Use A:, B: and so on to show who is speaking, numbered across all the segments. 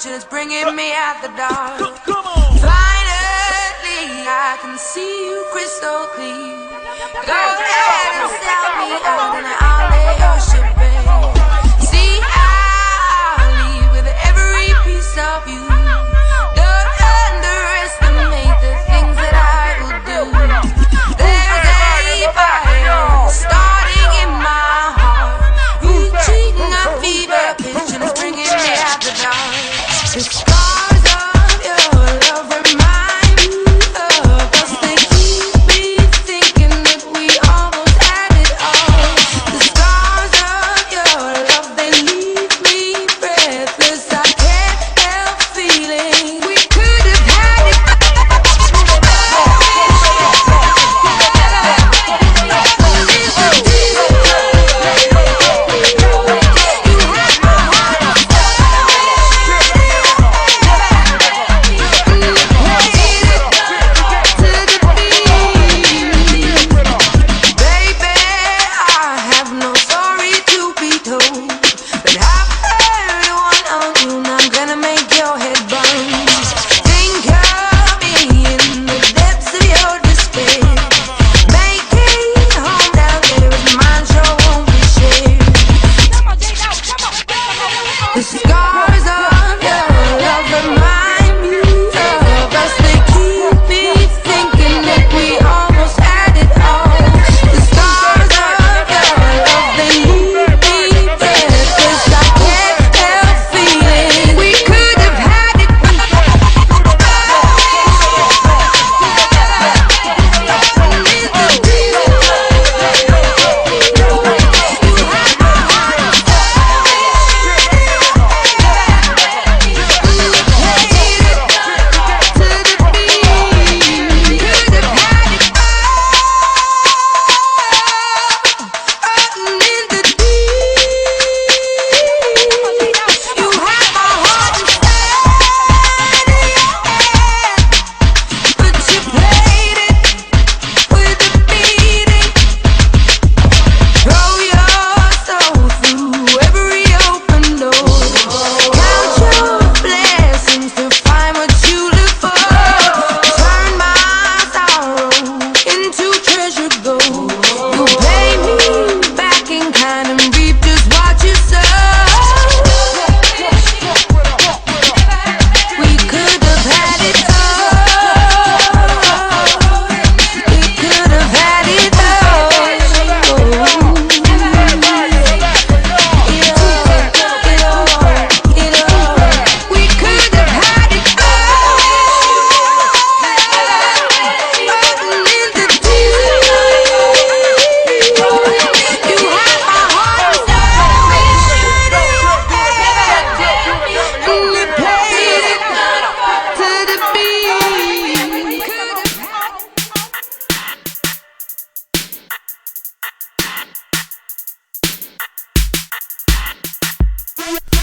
A: picture that's bringing me out the dark. Finally, I can see you crystal clear. Go ahead and sell me out and I'll lay your shit bare. See, I'll leave with every piece of you. Don't underestimate the things that I will do. There's a fire starting in my heart, reaching a fever pitch and it's bringing me out the dark. The scars of your love remind me of us. They keep me thinking that we almost had it all. The scars of your love, they leave me breathless. I can't help feeling we could have had it. Baby, I have no story to be told, but I've heard one on you and I'm gonna make your head burn. Think of me in the depths of your despair. Making home down there is mine, sure won't be shared. The scars of your love remind me of us. They keep me thinking that we almost had it all. The scars of your love, they leave me breathless. I can't help feeling we could have had it.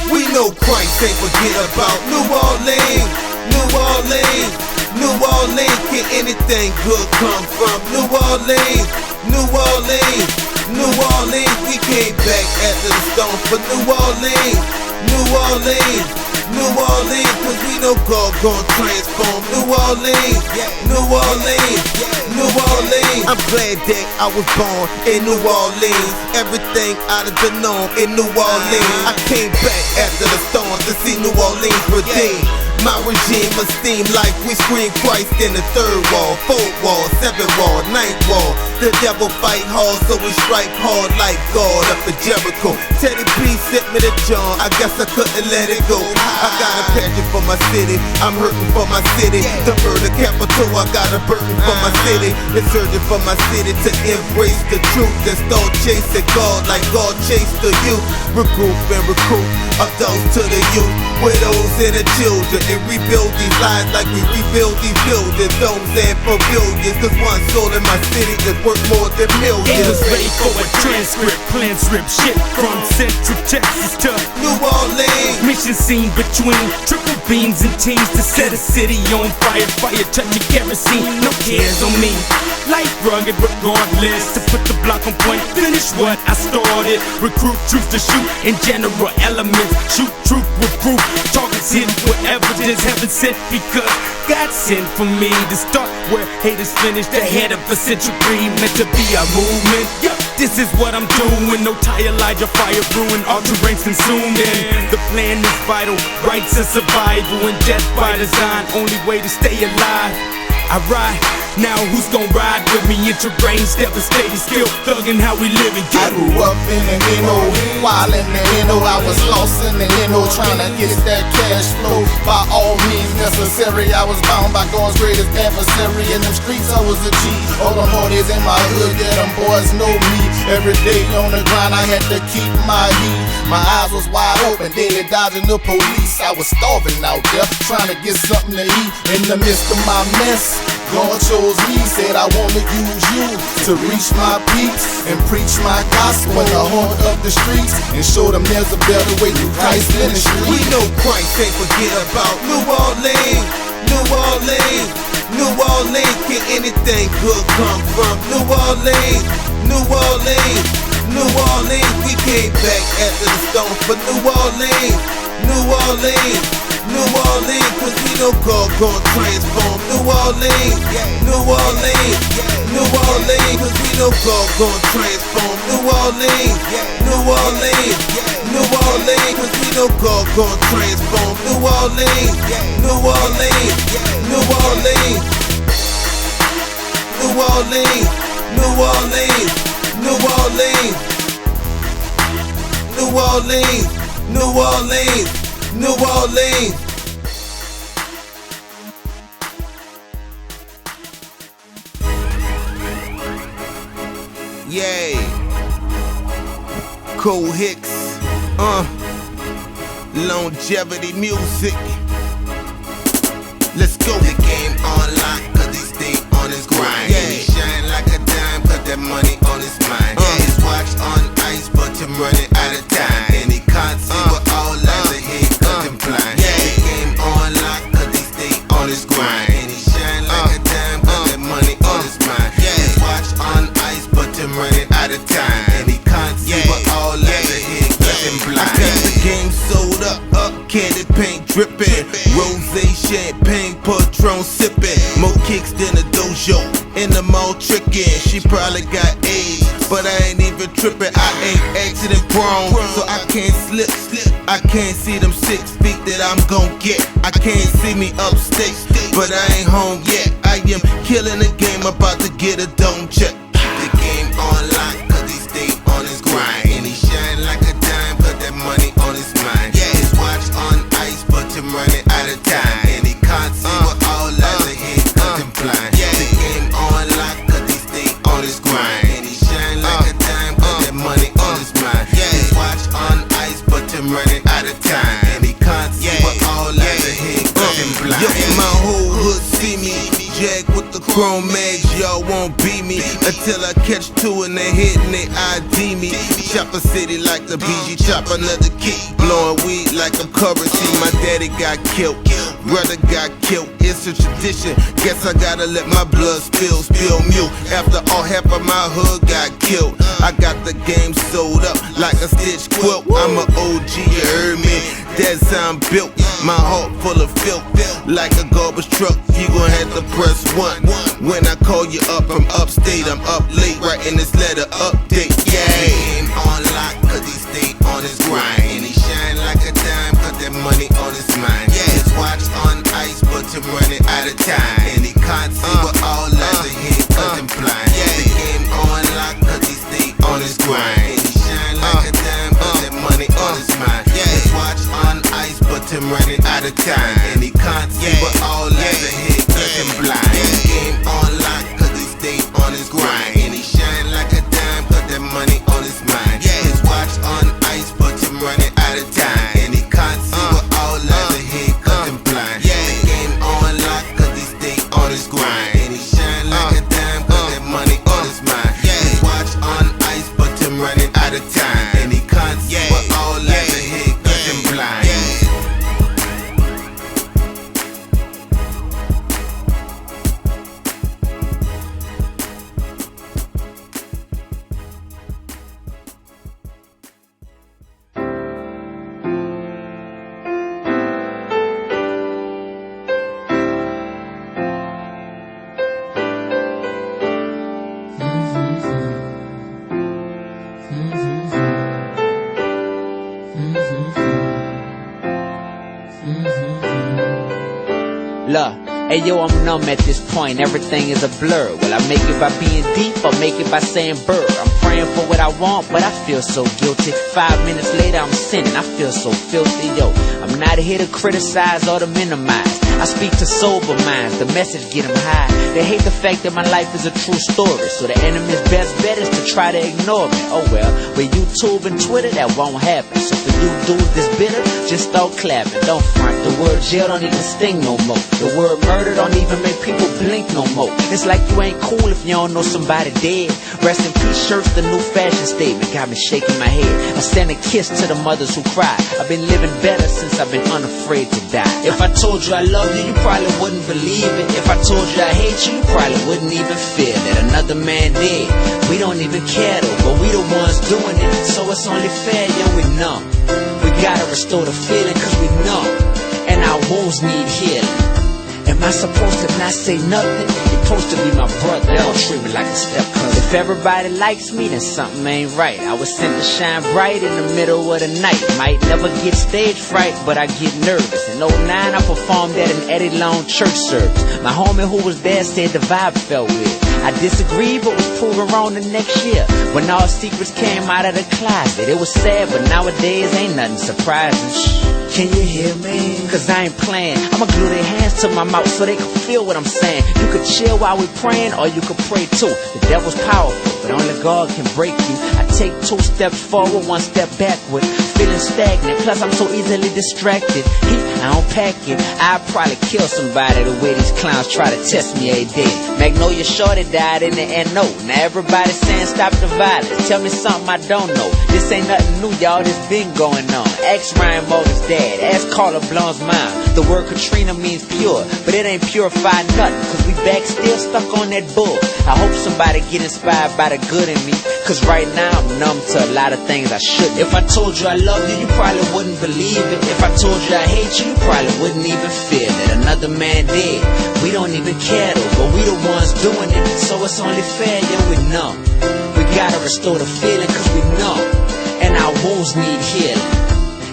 B: We know Christ ain't forget about New Orleans, New Orleans, New Orleans. Can anything good come from New Orleans, New Orleans, New Orleans? We came back after the storm for New Orleans, New Orleans, New Orleans. Cause we know God gon' transform New Orleans, New Orleans, New Orleans. I'm glad that I was born in New Orleans. Everything out of the norm in New Orleans. I came back after the storm to see New Orleans redeemed. My regime esteem like we scream Christ in the third wall, fourth wall, seventh wall, ninth wall. The devil fight hard, so we strike hard like God up in Jericho. Teddy B sent me to John, I guess I couldn't let it go. I got a passion for my city, I'm hurting for my city. The murder capital, I got a burden for my city. It's urgent for my city to embrace the truth and start chasing God like God chased the youth. Regroup and recruit adults to the youth, widows and the children. ready to rebuild these lives like we rebuild these buildings, domes and pavilions. Cause one soul in my city is worth more than millions.
C: It was ready for a transcript, plan strip shit from Central Texas to
B: New Orleans.
C: mission scene between triple beams and teams to set a city on fire. Fire touching kerosene, no cares on me. Life rugged regardless, to put the block on point, finish what I started. Recruit truth to shoot in general elements, shoot truth with proof. Targets hidden with evidence, heaven sent because God sent for me to start where haters finish. The head of a century meant to be a movement. Yup, this is what I'm doing. No tie Elijah, fire brewing, all terrains consumed. And the plan is vital, rights and survival, and death by design. Only way to stay alive. I ride, now who's gon' ride with me? In terrains devastating, still thuggin' how we living.
D: I grew up in the Inno, while in the Inno, I was lost in the Inno, trying to get that cash flow. By all means necessary, I was bound by God's greatest adversary. In them streets, I was a G. All the hoodies in my hood, yeah, them boys know me. Every day on the grind, I had to keep my heat. My eyes was wide open, daily dodging the police. I was starving out there, trying to get something to eat. In the midst of my mess, God chose me, said I wanna use you to reach my peaks and preach my gospel in the heart of the streets and show them there's a better way through Christ ministry.
B: We know Christ ain't forget about New Orleans, New Orleans, New Orleans. Can anything good come from New Orleans, New Orleans, New Orleans? We came back after the storm for New Orleans, New Orleans, New Orleans. Cause we know God gon' transform New Orleans, New Orleans, New Orleans. Cause we know God gon' transform New Orleans, New Orleans, New Orleans. Cause we know God gon' transform New Orleans, New Orleans, New Orleans, New Orleans, New Orleans, New Orleans, New Orleans, New Orleans, New Orleans. Yay. Cool Hicks, longevity music. Let's go. The game on lock, cause he stay on his grind. Yeah. He shine like a dime, put that money on his mind. Yeah, his watch on ice, but him running out of time. And he can't see what all lies ahead, cause him blind. Yeah, the game on lock, cause he stay on his grind. And he shine like a dime, put that money on his mind. Yeah, his watch on ice, but him running out of time. And he can't see what all lies ahead, cause him blind. I got the game sold up, candy paint dripping, rosé champagne, Patron sipping, more kicks than a dojo, in the mall tricking. She probably got AIDS, but I ain't even tripping. I ain't accident prone, so I can't slip. I can't see them 6 feet that I'm gon' get. I can't see me upstate, but I ain't home yet. I am killing the game, about to get a dome check. The game on lock, cause he stay on his grind. And he shine like a dime, put that money on his mind. Yeah, his watch on ice, but him running out of time. And he can't see what all lies ahead, cause him blind. Yeah, the game on lock, cause he stay on his grind. And he shine like a dime, put that money on his mind. Yeah, his watch on ice, but him running out of time. And he can't see what all lies ahead, cause him blind. Yo, my whole hood see me, Jag with the chrome mags, y'all won't beat me until I catch 2 in the head and they ID me. Chopper city like the Blige, chop another kick, blowing weed like I'm currency. My daddy got killed, brother got killed. It's a tradition, guess I gotta let my blood spill mute. After all, half of my hood got killed. I got the game sold up like a stitch quilt. I'm an OG, you heard me? That's how I'm built. My heart full of filth, like a garbage truck. You gon' have to press 1 when I call you up from upstate. I'm up late, writing this letter update. Yeah, game on lock, cause he stay on his grind. And he shine like a dime, put that money on his mind. Yeah, his watch on ice, but him running out of time. And he can't see what all lies ahead, cause him blind. Yeah, the game on lock, cause he stay on his grind. And he shine like a dime, put that money on his mind. Yeah, his watch on ice, but him running out of time. And he can't see what all lies ahead, cause him blind. The game on lock, cause he stay on his grind. And he shine like a dime, put that money on his mind. Yeah, his watch on ice, but him running out of time. And he can't see what all lies ahead, cause him blind.
E: Hey yo, I'm numb at this point, everything is a blur. Will I make it by being deep or make it by saying bird? I'm praying for what I want, but I feel so guilty. 5 minutes later, I'm sinning, I feel so filthy. Yo, I'm not here to criticize or to minimize. I speak to sober minds, the message get them high. They hate the fact that my life is a true story, so the enemy's best bet is to try to ignore me. Oh well, with YouTube and Twitter, that won't happen. So for you dudes that's bitter, just start clapping. Don't front, the word jail don't even sting no more. The word murder don't even make people blink no more. It's like you ain't cool if you don't know somebody dead. Rest in peace shirts, the new fashion statement, got me shaking my head. I send a kiss to the mothers who cry. I've been living better since I've been unafraid to die. If I told you I love you, you probably wouldn't believe it. If I told you I hate you, you probably wouldn't even feel that another man dead. We don't even care though, but we the ones doing it, so it's only fair, yeah, we numb. We gotta restore the feeling cause we numb, and our wounds need healing. Am I supposed to not say nothing? You're supposed to be my brother, don't treat me like a step cousin. If everybody likes me, then something ain't right. I was sent to shine bright in the middle of the night. Might never get stage fright, but I get nervous. In 09, I performed at an Eddie Long church service. My homie who was there said the vibe felt weird. I disagreed, but was proven wrong the next year when all secrets came out of the closet. It was sad, but nowadays ain't nothing surprising. Shh, can you hear me? Cause I ain't playing. I'ma glue their hands to my mouth so they can feel what I'm saying. You could chill while we praying, or you could pray too. The devil's powerful, but only God can break you. I take 2 steps forward, 1 step backward, feeling stagnant, plus I'm so easily distracted. I don't pack it, I'd probably kill somebody the way these clowns try to test me every day. Magnolia Shorty died in the NO. Now everybody saying stop the violence. Tell me something I don't know. This ain't nothing new, y'all, this been going on. Ask Ryan Morgan's dad, ask Carla Blonde's mom. The word Katrina means pure, but it ain't purified nothing, cause we back still stuck on that bull. I hope somebody get inspired by the good in me, cause right now I'm numb to a lot of things I shouldn't. If I told you I love you, you probably wouldn't believe it. If I told you I hate you, you probably wouldn't even feel that another man dead. We don't even care though, but we the ones doing it, so it's only fair, yeah, we numb. We gotta restore the feeling cause we numb, and our wounds need healing.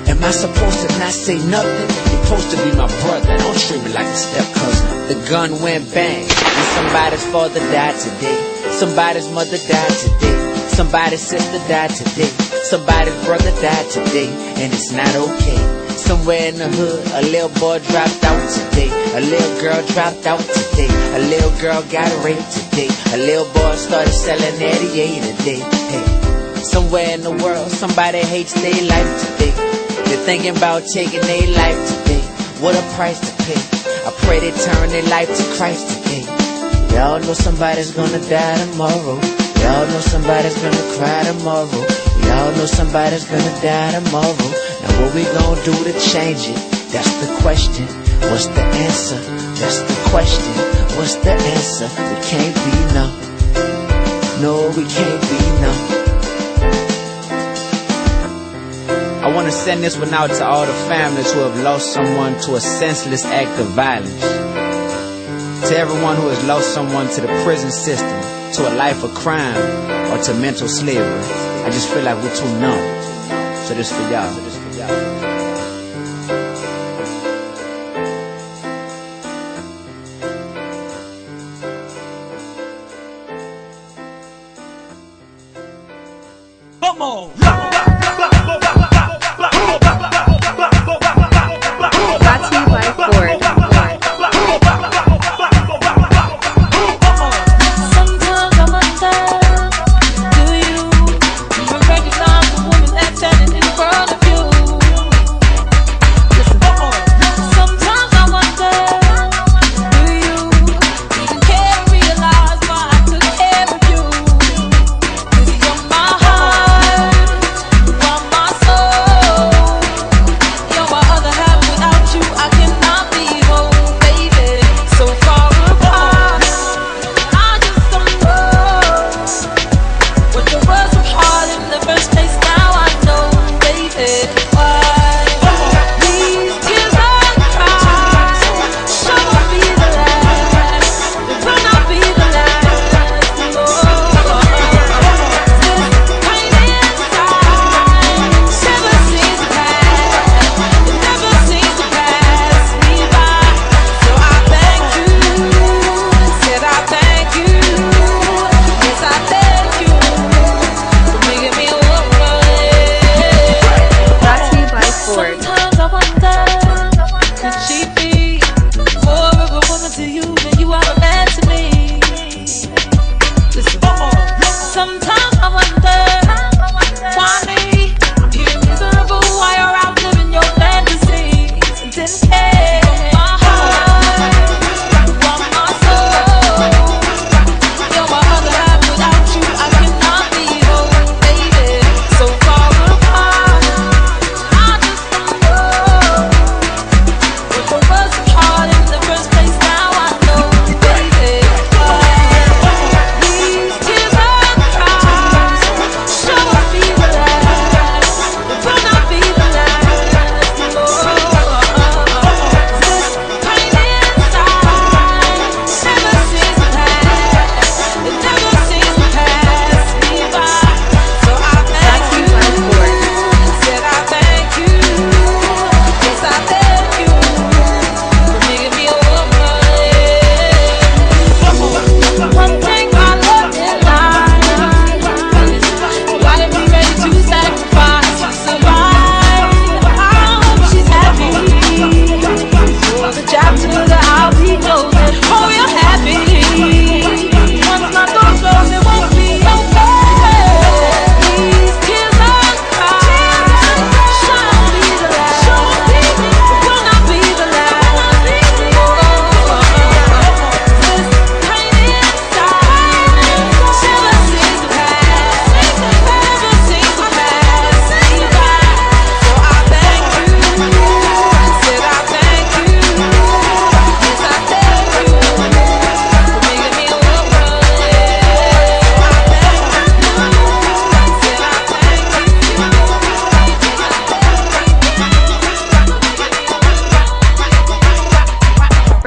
E: Am I supposed to not say nothing? You're supposed to be my brother, don't treat me like a step cousin. The gun went bang, and somebody's father died today. Somebody's mother died today. Somebody's sister died today. Somebody's brother died today, and it's not okay. Somewhere in the hood, a little boy dropped out today. A little girl dropped out today. A little girl got raped today. A little boy started selling 88 a day. Hey. Somewhere in the world, somebody hates their life today. They're thinking about taking their life today. What a price to pay. I pray they turn their life to Christ today. Y'all know somebody's gonna die tomorrow. Y'all know somebody's gonna cry tomorrow. Y'all know somebody's gonna die tomorrow. Now what we gonna do to change it? That's the question. What's the answer? That's the question. What's the answer? We can't be numb. No, we can't be numb. I want to send this one out to all the families who have lost someone to a senseless act of violence. To everyone who has lost someone to the prison system, to a life of crime, or to mental slavery. I just feel like we're too numb. So this for y'all.
C: Come on!
F: Brought to you by B.FORD.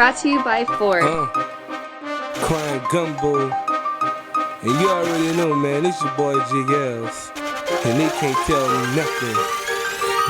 F: Brought to you by Ford.
G: Crime Gumbo. And you already know, man, it's your boy J-Dawg. And they can't tell me nothing.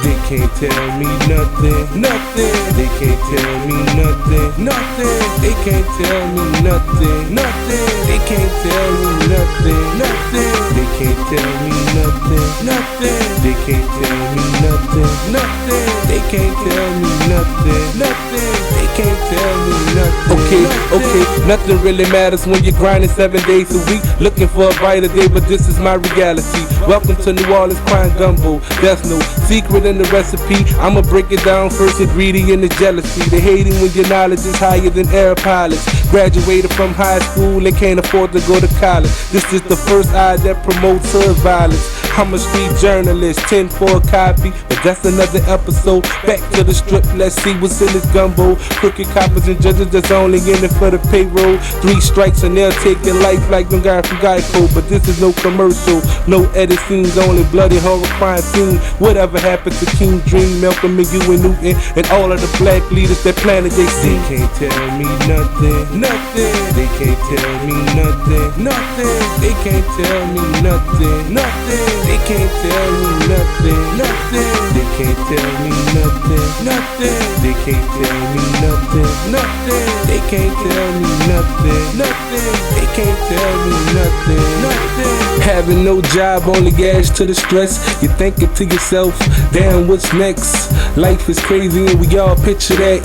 G: They can't tell me nothing, nothing. They can't tell me nothing, nothing. They can't tell me nothing, nothing. They can't tell me nothing, nothing. They can't tell me nothing, nothing. They can't tell me nothing, nothing. They can't tell me nothing, nothing. They can't tell me nothing. Okay, nothing really matters when you're grinding 7 days a week, looking for a brighter day, but this is my reality. Welcome to New Orleans Crime Gumbo. There's no secret in the recipe. I'ma break it down. First ingredient is jealousy. They hating when your knowledge is higher than air pilots. Graduated from high school and can't afford to go to college. This is the first eye that promotes hood violence. I'm a street journalist, 10 for a copy, but that's another episode. Back to the strip, let's see what's in this gumbo. Crooked coppers and judges that's only in it for the payroll. 3 strikes and they'll take your life like them guys from Geico. But this is no commercial, no edit scenes, only bloody horror crime scene. Whatever happened to King Dream, Malcolm McGee and Newton, and all of the black leaders that planted they see. They can't tell me nothing, nothing. They can't tell me nothing, nothing. They can't tell me nothing, nothing. They can't tell me nothing, nothing. They can't tell me nothing, nothing. They can't tell me nothing, nothing. They can't tell me nothing, nothing. They can't tell me nothing, nothing. Having no job, only gas to the stress. You're thinking to yourself, damn, what's next? Life is crazy and we all picture that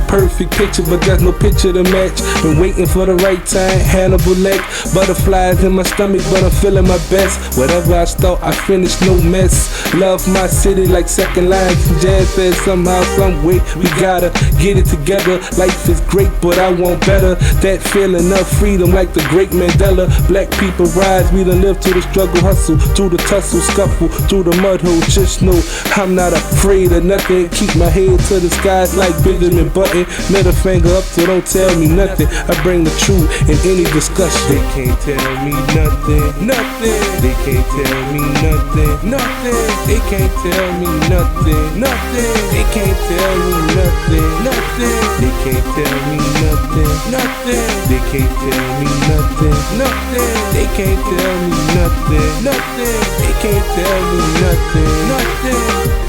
G: perfect picture, but there's no picture to match. Been waiting for the right time, Hannibal leg, butterflies in my stomach, but I'm feeling my best. Whatever I start, I finish, no mess. Love my city like second lines and jazz says somehow, some way we gotta get it together. Life is great, but I want better. That feeling of freedom like the great Mandela. Black people rise, we done live through the struggle, hustle, through the tussle, scuffle, through the mud hole. Just know I'm not afraid of nothing. Keep my head to the skies like Benjamin Button. Middle finger up, so don't tell me nothing. I bring the truth in any discussion. They can't tell me nothing, nothing. They can't tell me nothing, nothing. They can't tell me nothing, nothing. They can't tell me nothing, nothing. They can't tell me nothing, nothing. They can't tell me nothing, nothing. They can't tell me nothing, nothing. They can't tell me nothing, nothing.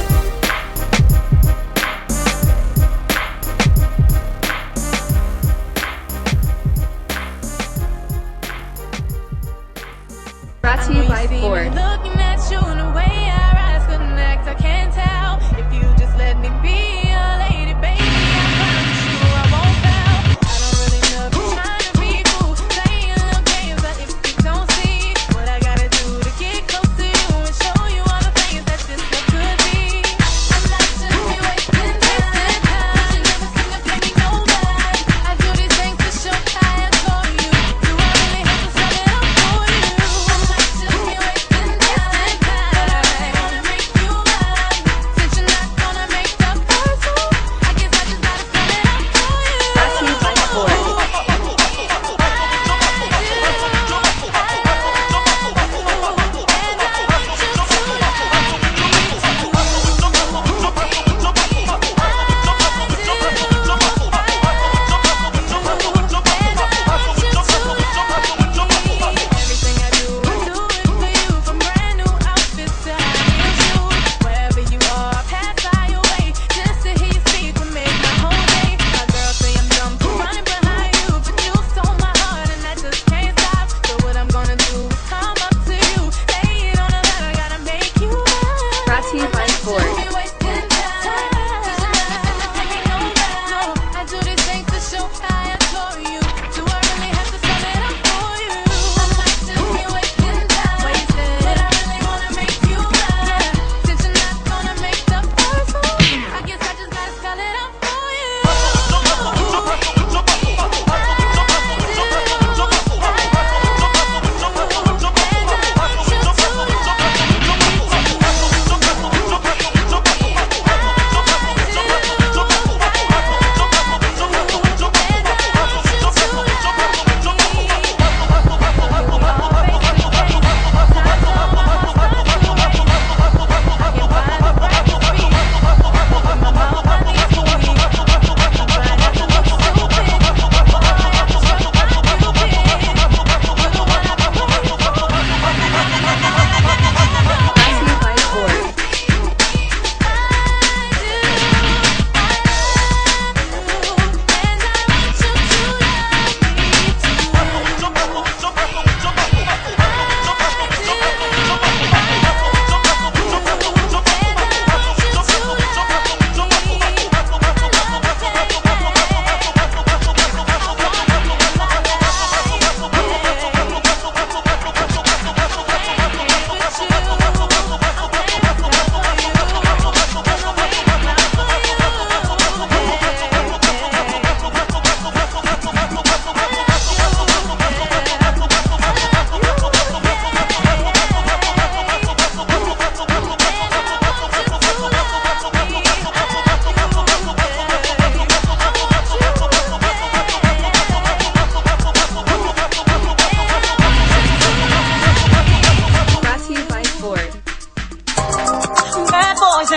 F: Brought to you by Ford.
A: Looking at you in a way our eyes connect. I can't tell if you just let me be your lady, baby. I promise you I won't fail. I don't really know if you're trying to be cool, playing little games, but if you don't see what I gotta do to get close to you and show you all the things that this love could be.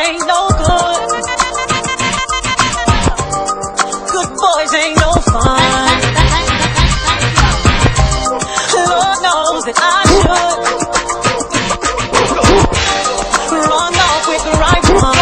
H: ain't no good. Good boys ain't no fun. Lord knows that I should run off with the right one.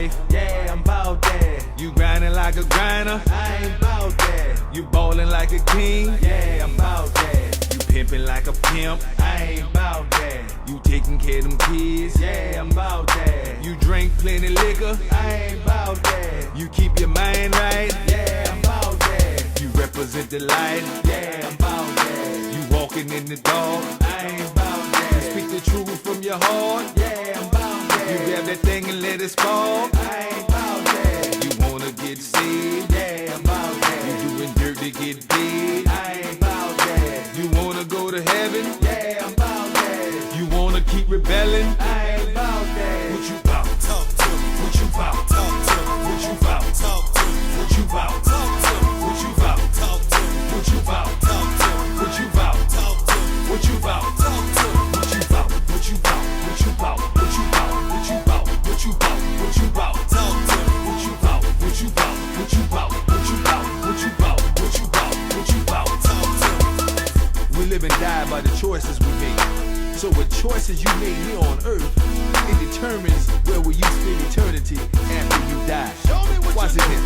I: life, yeah, I'm bout that. You grinding like a grinder, I ain't bout that. You ballin' like a king, yeah, I'm bout that. You pimpin' like a pimp, I ain't bout that. You taking care of them kids, yeah, I'm bout that. You drink plenty liquor, I ain't bout that. You keep your mind right, yeah, I'm bout that. You represent the light, yeah, I'm bout that. You walking in the dark, I ain't bout that. You speak the truth from your heart, yeah, I'm bout that. You grab that thing and let it spark, I ain't bout that. You wanna get saved, yeah, I'm bout that. You doing dirt to get paid, I ain't bout that. You wanna go to heaven, yeah, I'm bout that. You wanna keep rebelling, I ain't bout that. What you bout? Talk to me. What you bout? Talk to me. What you bout? Talk to me. What you bout? Talk to me. What you bout? Talk to me. What you bout? Talk to me. What you bout? Talk to me. What you bout? Talk to me. What you bout? What you bout? What you bout? What you bout? What you bout? What you bout? What you bout? Talk to me. What you bout? What you bout? What you bout? What you bout? What you bout? What you bout? What you bout? Talk to me. We live and die by the choices we make. So what choices you make here on earth, it determines where will you spend eternity after you die. Watch it here.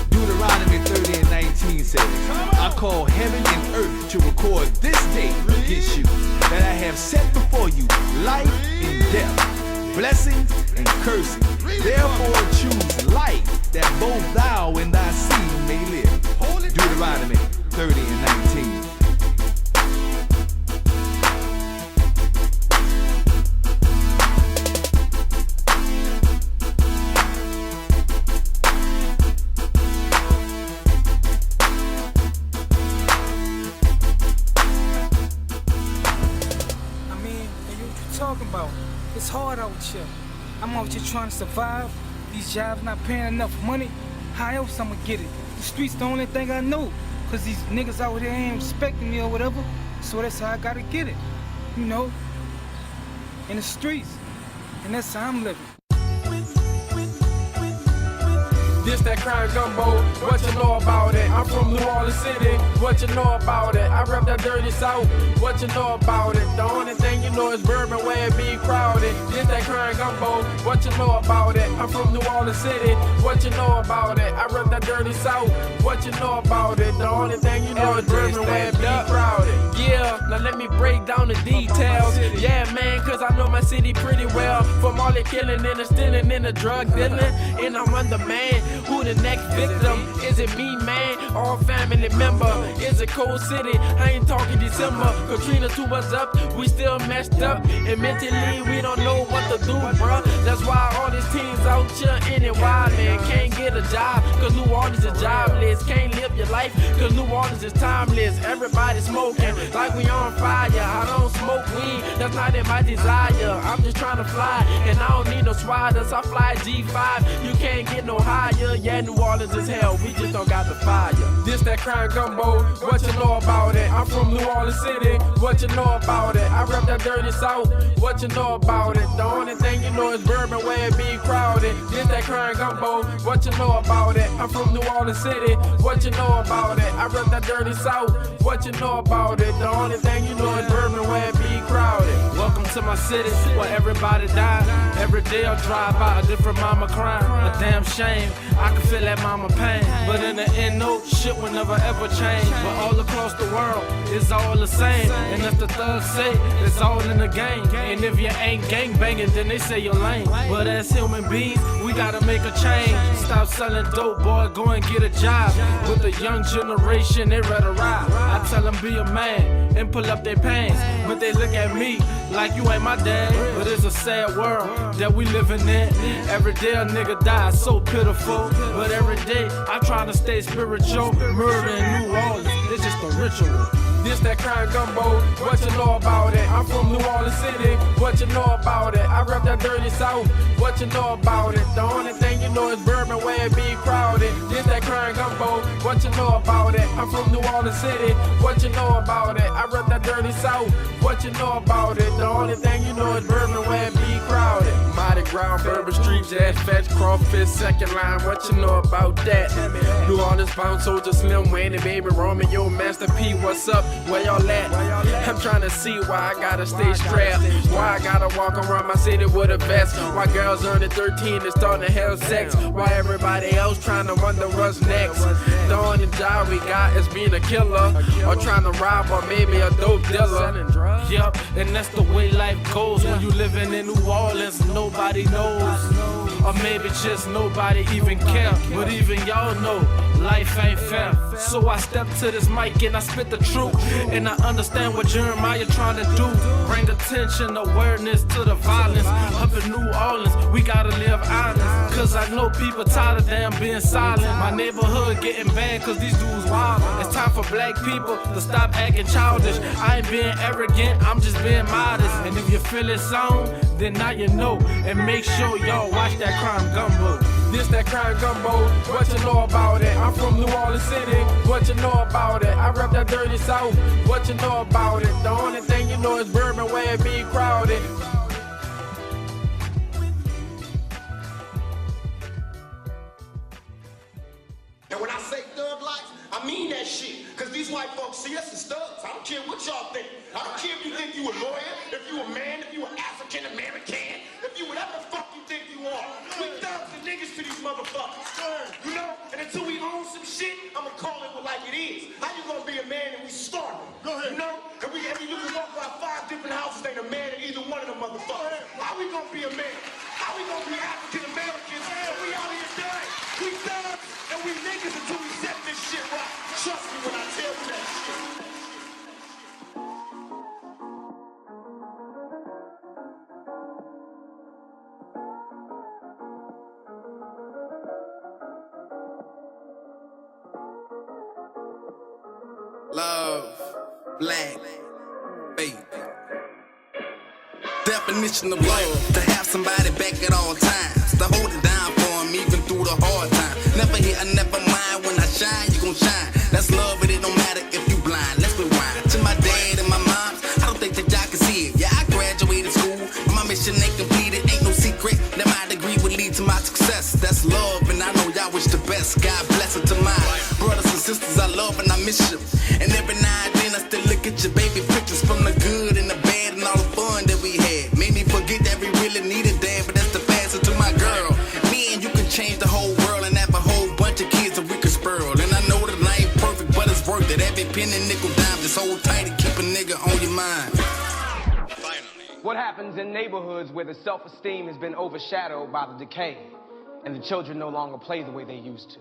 I: Deuteronomy 30 and 19 says, I call heaven and earth to record this day against you, that I have set before you life and death, blessings and cursing. Therefore choose life, that both thou and thy seed may live. Deuteronomy 30 and 19.
J: It's hard out here. I'm out here trying to survive. These jobs not paying enough money. How else I'ma get it? The streets the only thing I know. Cause these niggas out here ain't respecting me or whatever. So that's how I gotta get it. You know? In the streets. And that's how I'm living.
K: This that crime gumbo, what you know about it? I'm from New Orleans City, what you know about it? I rep that dirty south, what you know about it? The only thing you know is bourbon where it be crowded. This that crime gumbo, what you know about it? I'm from New Orleans City, what you know about it? I rep that dirty south, what you know about it? The only thing you know is bourbon where it be crowded. Yeah, now let me break down the details. Yeah, man, cause I know my city pretty well. From all the killing and the stealing and the drug dealing, and I'm under man. Who the next victim? Is it me, man? Or a family member? Is it Cold City? I ain't talking December. Katrina to us up, we still messed up. And mentally, we don't know what to do, bruh. That's why all these teens out here in it wild, man. Can't get a job, cause New Orleans is jobless. Can't live your life, cause New Orleans is timeless. Everybody smoking like we on fire. I don't smoke weed, that's not in my desire. I'm just trying to fly, and I don't need no spiders. I fly G5, you can't get no higher. Yeah, New Orleans is hell, we just don't got the fire. This that crime gumbo, what you know about it? I'm from New Orleans City, what you know about it? I rep that dirty south, what you know about it? The only thing you know is bourbon where it be crowded. This that crime gumbo, what you know about it? I'm from New Orleans City, what you know about it? I rep that dirty south, what you know about it? The only thing you know is bourbon where it be crowded. Welcome to my city, where everybody die. Every day I drive by a different mama crying. A damn shame, I can feel that mama pain. But in the end, no, shit will never ever change. But all across the world, it's all the same. And if the thugs say, it's all in the game. And if you ain't gang banging, then they say you're lame. But as human beings, we gotta make a change. Stop selling dope, boy, go and get a job. With the young generation, they rather ride. I tell them be a man and pull up their pants. But they look at me like you ain't my dad. But it's a sad world that we living in. Every day a nigga dies, so pitiful. But every day I try to stay spiritual. Murder in New Orleans, it's just a ritual. This that crime gumbo, what you know about it? I'm from New Orleans City, what you know about it? I rep that dirty south, what you know about it? The only thing you know is bourbon where it be crowded. This that crime gumbo, what you know about it? I'm from New Orleans City, what you know about it? I rep that dirty south, what you know about it? The only thing you know is bourbon where it be crowded. Mighty ground, Bourbon Street, Jazz Fetch, Crawfish, second line. What you know about that? New Orleans bound soldier, Slim Wayne and Baby Romeo, Master P. What's up? Where y'all at? I'm trying to see why I gotta stay strapped. Why I gotta walk around my city with a vest. Why girls earning 13 and starting to have sex. Why everybody else trying to wonder what's next. The only job we got is being a killer, or trying to rob, or maybe a dope dealer.
C: Yup, and that's the way life goes when you living in New Orleans and nobody knows. Or maybe just nobody even care. But even y'all know life ain't fair. So I step to this mic and I spit the truth. And I understand what Jeremiah trying to do. Bring attention, awareness to the violence. Up in New Orleans, we gotta live honest. Cause I know people tired of damn being silent. My neighborhood getting bad cause these dudes wild. It's time for black people to stop acting childish. I ain't being arrogant, I'm just being modest. And if you feel it song, then now you know. And make sure y'all watch that Crime Gumbo.
K: This that Crime Gumbo, what you know about it? I'm from New Orleans City, what you know about it? I rep that dirty South, what you know about it? The only thing you know is bourbon where it be crowded.
L: And when I say thug life, I mean that shit. Cause these white folks see us as thugs. I don't care what y'all think. I don't care if you think you a lawyer, if you a man, if you an African American, if you whatever the fuck you think you are. We thugs and niggas to these motherfuckers. You know? And until we own some shit, I'ma call it like it is. How you gonna be a man and we starving? Go ahead. You know? Cause you can walk by 5 different houses, ain't a man in either one of them motherfuckers. How we gonna be a man? How we gonna be African Americans? And we out here dying. We thugs and we niggas until we set this shit right. Trust me when I tell you that shit.
M: Love, black, faith. Definition of love, to have somebody back at all times, to hold it down for him even through the hard times. Never hit or never mind, when I shine, you gon' shine. That's love, but it don't matter if you blind. Let's rewind to my dad and my mom. I don't think that y'all can see it. Yeah, I graduated school, but my mission ain't completed. Ain't no secret that my degree would lead to my success. That's love, and I know y'all wish the best. God bless it to my brothers and sisters I love and I miss you. And every now and then I still look at your baby pictures from the good and the bad and all the fun that we had. Made me forget that we really needed dad, but that's the answer to my girl. Me and you can change the whole world and have a whole bunch of kids that we could spurl. And I know that I ain't perfect, but it's worth it. Every penny, nickel, dime, just hold tight and keep a nigga on your mind.
N: What happens in neighborhoods where the self-esteem has been overshadowed by the decay and the children no longer play the way they used to?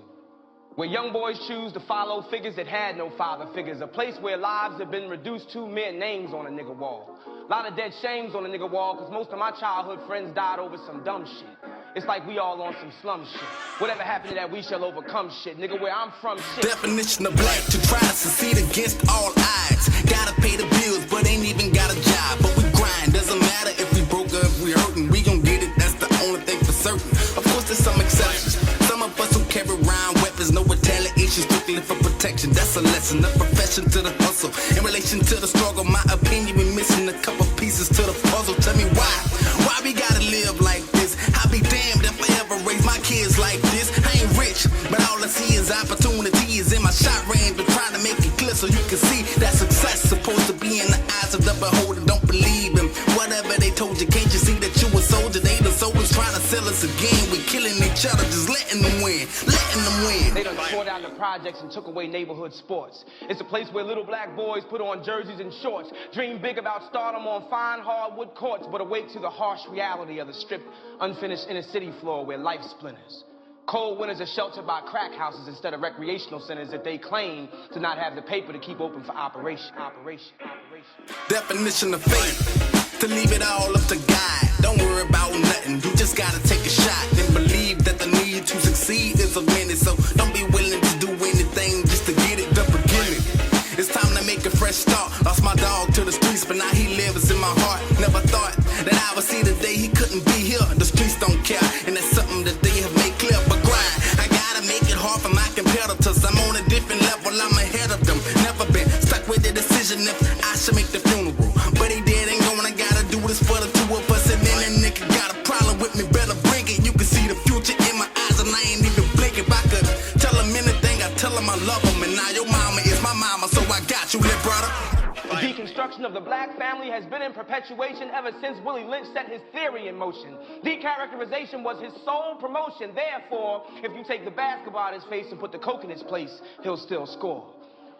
N: Where young boys choose to follow figures that had no father figures. A place where lives have been reduced to mere names on a nigga wall. A lot of dead shames on a nigga wall, cause most of my childhood friends died over some dumb shit. It's like we all on some slum shit. Whatever happened to that we shall overcome shit. Nigga, where I'm from shit.
M: Definition of black, to try to succeed against all odds. Gotta pay the bills, but ain't even got a job. But we grind, doesn't matter if we broke or if we hurtin'. We gon' get it, that's the only thing for certain. Of course there's some exceptions. Some of us who carry around weapons, no retaliation, strictly for protection. That's a lesson, a profession to the hustle. In relation to the struggle, my opinion, we missing a couple pieces to the puzzle. Tell me why we gotta live like this? I'll be damned if I ever raise my kids like this. I ain't rich, but all I see is opportunity is in my shot range. But trying to make it clear so you can see that success supposed to be in the eyes of the beholder. Don't believe him, whatever they told you. Can't you see that you a soldier? They the soldiers trying to sell us again. We killing each other, just letting them win, letting them win.
N: They done tore down the projects and took away neighborhood sports. It's a place where little black boys put on jerseys and shorts, dream big about stardom on fine hardwood courts, but awake to the harsh reality of the stripped, unfinished inner city floor where life splinters. Cold winters are sheltered by crack houses instead of recreational centers that they claim to not have the paper to keep open for operation.
M: Definition of faith, to leave it all up to God. Don't worry about nothing, you just gotta take a shot and believe that the need to succeed is a minute. So don't be willing to do anything just to get it, the beginning. It's time to make a fresh start. Lost my dog to the streets, but now he lives in my heart. Never thought that I would see the day he couldn't be here. The streets don't care, and that's something that they have made clear. But grind, I gotta make it hard for my competitors. I'm on a different level, I'm ahead of them. Never been stuck with the decision if I should make the funeral. But he dead and gone, I gotta do this for the two of us. And then that nigga got a problem with me,
N: destruction of the black family has been in perpetuation ever since Willie Lynch set his theory in motion. Decharacterization was his sole promotion. Therefore, if you take the basketball out of his face and put the coke in his place, he'll still score.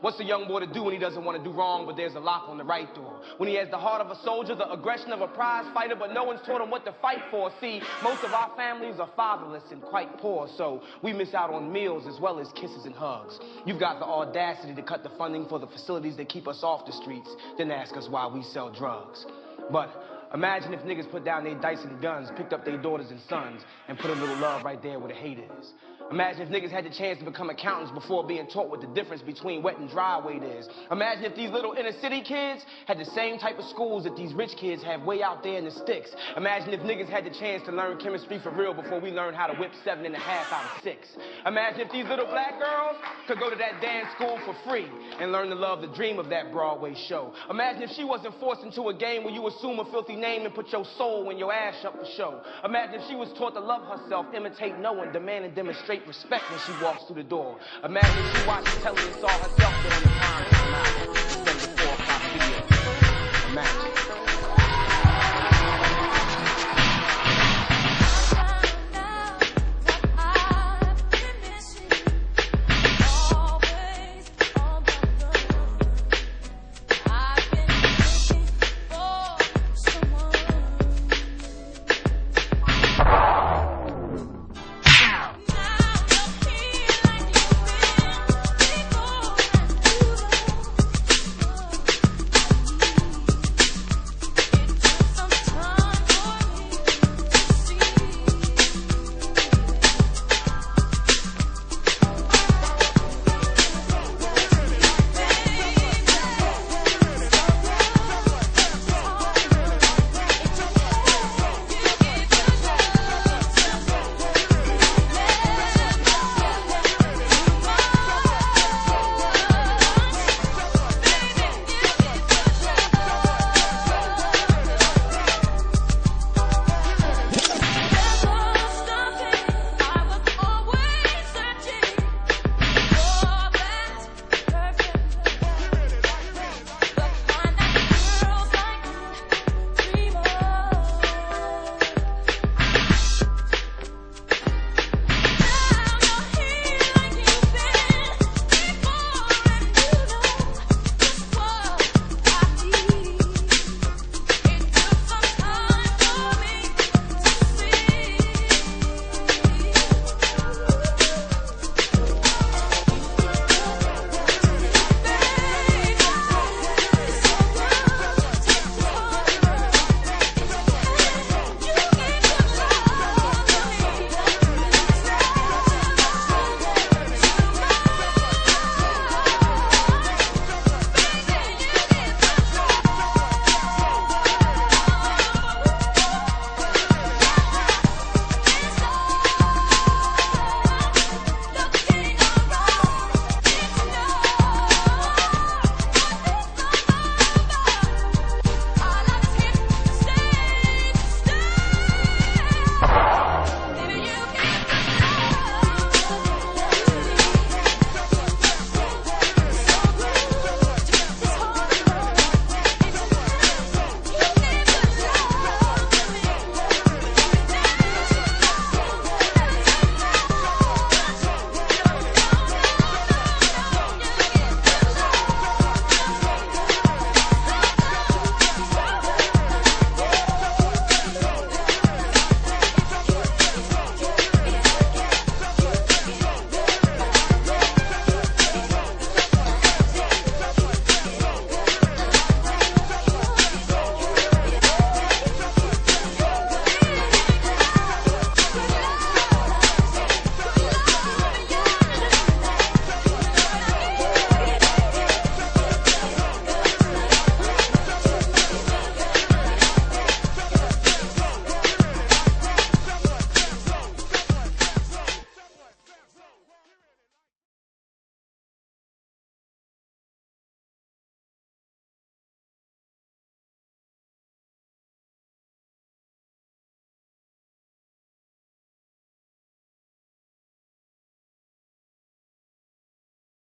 N: What's a young boy to do when he doesn't want to do wrong, but there's a lock on the right door? When he has the heart of a soldier, the aggression of a prize fighter, but no one's taught him what to fight for. See, most of our families are fatherless and quite poor, so we miss out on meals as well as kisses and hugs. You've got the audacity to cut the funding for the facilities that keep us off the streets, then ask us why we sell drugs. But imagine if niggas put down their dice and guns, picked up their daughters and sons, and put a little love right there where the hate is. Imagine if niggas had the chance to become accountants before being taught what the difference between wet and dry weight is. Imagine if these little inner city kids had the same type of schools that these rich kids have way out there in the sticks. Imagine if niggas had the chance to learn chemistry for real before we learned how to whip 7.5 out of 6. Imagine if these little black girls could go to that dance school for free and learn to love the dream of that Broadway show. Imagine if she wasn't forced into a game where you assume a filthy name and put your soul when your ass up for show. Imagine if she was taught to love herself, imitate no one, demand and demonstrate respect when she walks through the door. Imagine if she watched telly and saw herself during the time out. 4 o'clock video. Imagine.